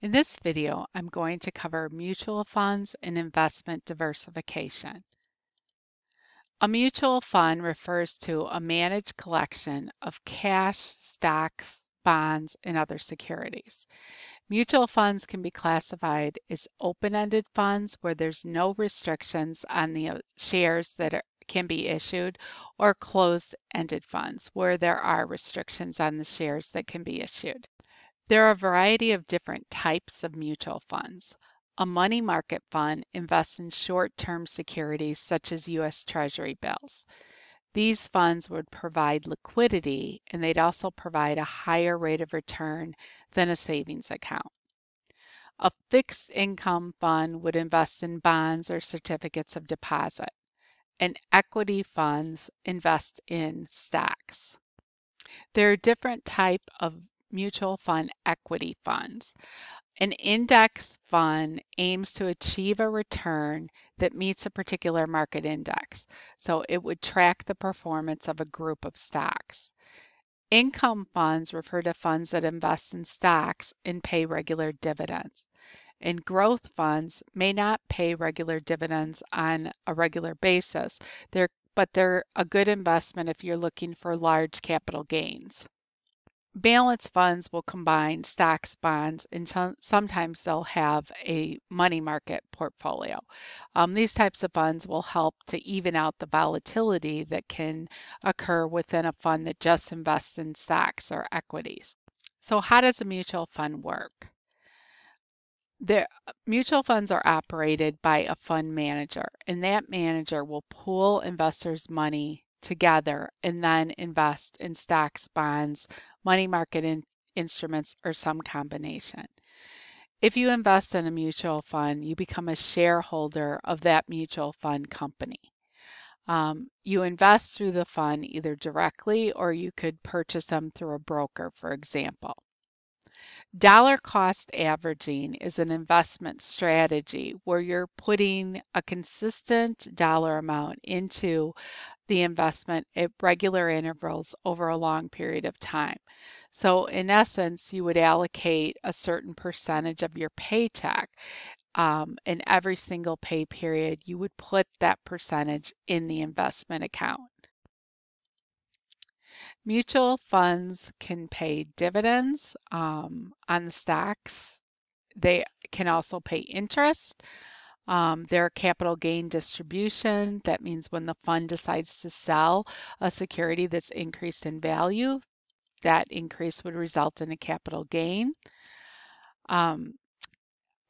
In this video, I'm going to cover mutual funds and investment diversification. A mutual fund refers to a managed collection of cash, stocks, bonds, and other securities. Mutual funds can be classified as open-ended funds where there's no restrictions on the shares that can be issued, or closed-ended funds where there are restrictions on the shares that can be issued. There are a variety of different types of mutual funds. A money market fund invests in short-term securities such as U.S. Treasury bills. These funds would provide liquidity, and they'd also provide a higher rate of return than a savings account. A fixed income fund would invest in bonds or certificates of deposit, and equity funds invest in stocks. There are different types of mutual fund equity funds. An index fund aims to achieve a return that meets a particular market index, so it would track the performance of a group of stocks. Income funds refer to funds that invest in stocks and pay regular dividends. And growth funds may not pay regular dividends on a regular basis, but they're a good investment if you're looking for large capital gains. Balanced funds will combine stocks, bonds, and sometimes they'll have a money market portfolio. These types of funds will help to even out the volatility that can occur within a fund that just invests in stocks or equities. So how does a mutual fund work? The mutual funds are operated by a fund manager, and that manager will pool investors' money together and then invest in stocks, bonds, money market instruments, or some combination. If you invest in a mutual fund, you become a shareholder of that mutual fund company. You invest through the fund either directly or you could purchase them through a broker, for example. Dollar cost averaging is an investment strategy where you're putting a consistent dollar amount into the investment at regular intervals over a long period of time. So in essence, you would allocate a certain percentage of your paycheck. In every single pay period, you would put that percentage in the investment account. Mutual funds can pay dividends on the stocks. They can also pay interest. There are capital gain distribution. That means when the fund decides to sell a security that's increased in value, that increase would result in a capital gain.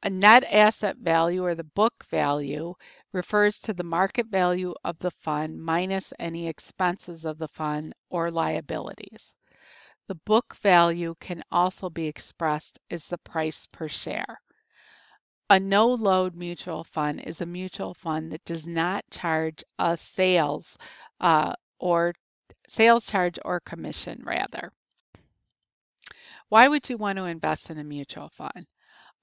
A net asset value, or the book value, refers to the market value of the fund minus any expenses of the fund or liabilities. The book value can also be expressed as the price per share. A no-load mutual fund is a mutual fund that does not charge a sales charge or commission rather. Why would you want to invest in a mutual fund?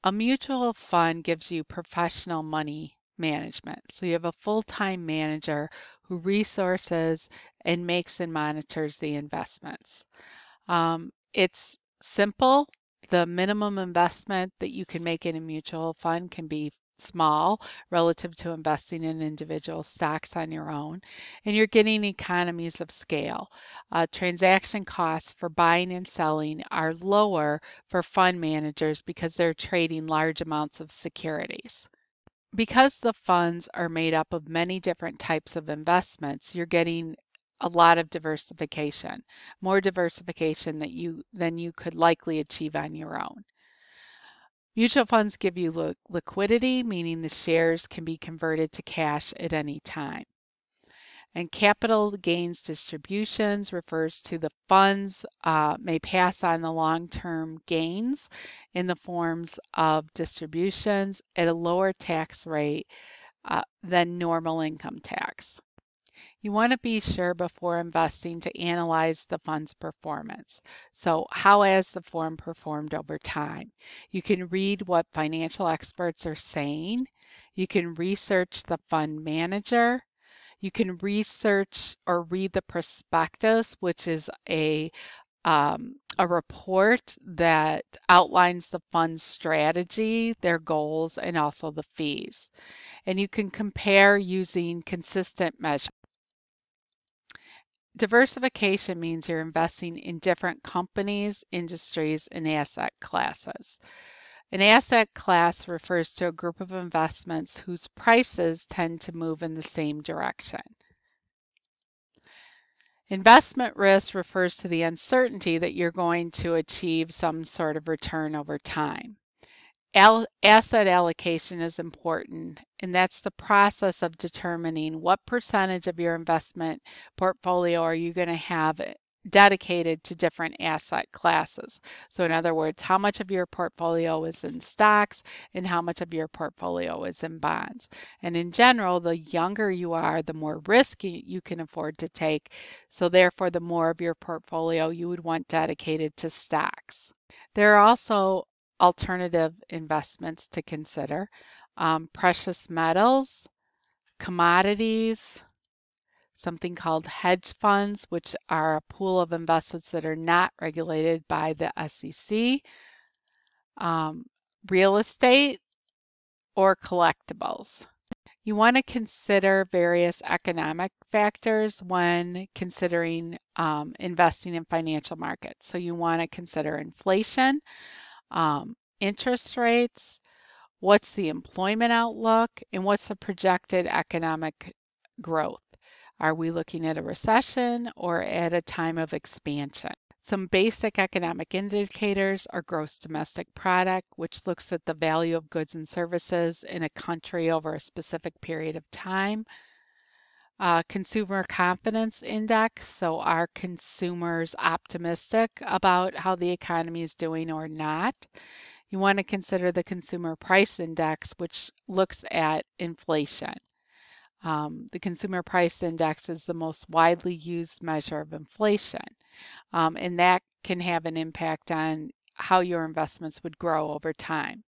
A mutual fund gives you professional money management. So you have a full-time manager who resources and makes and monitors the investments. It's simple. The minimum investment that you can make in a mutual fund can be small relative to investing in individual stocks on your own, and you're getting economies of scale. Transaction costs for buying and selling are lower for fund managers because they're trading large amounts of securities. Because the funds are made up of many different types of investments, you're getting a lot of diversification, more diversification than you could likely achieve on your own. Mutual funds give you liquidity, meaning the shares can be converted to cash at any time. And capital gains distributions refers to the funds may pass on the long-term gains in the forms of distributions at a lower tax rate than normal income tax. You want to be sure before investing to analyze the fund's performance. So how has the fund performed over time? You can read what financial experts are saying. You can research the fund manager. You can research or read the prospectus, which is a a report that outlines the fund's strategy, their goals, and also the fees. And you can compare using consistent measures. Diversification means you're investing in different companies, industries, and asset classes. An asset class refers to a group of investments whose prices tend to move in the same direction. Investment risk refers to the uncertainty that you're going to achieve some sort of return over time. Asset allocation is important, and that's the process of determining what percentage of your investment portfolio are you going to have dedicated to different asset classes. So in other words, how much of your portfolio is in stocks and how much of your portfolio is in bonds. And in general, the younger you are, the more risk you can afford to take. So therefore, the more of your portfolio you would want dedicated to stocks. There are also alternative investments to consider. Precious metals, commodities, something called hedge funds, which are a pool of investments that are not regulated by the SEC, real estate, or collectibles. You want to consider various economic factors when considering investing in financial markets. So you want to consider inflation, interest rates, what's the employment outlook, and what's the projected economic growth. Are we looking at a recession or at a time of expansion? Some basic economic indicators are gross domestic product, which looks at the value of goods and services in a country over a specific period of time. Consumer confidence index, so are consumers optimistic about how the economy is doing or not? You want to consider the consumer price index, which looks at inflation. The consumer price index is the most widely used measure of inflation, and that can have an impact on how your investments would grow over time.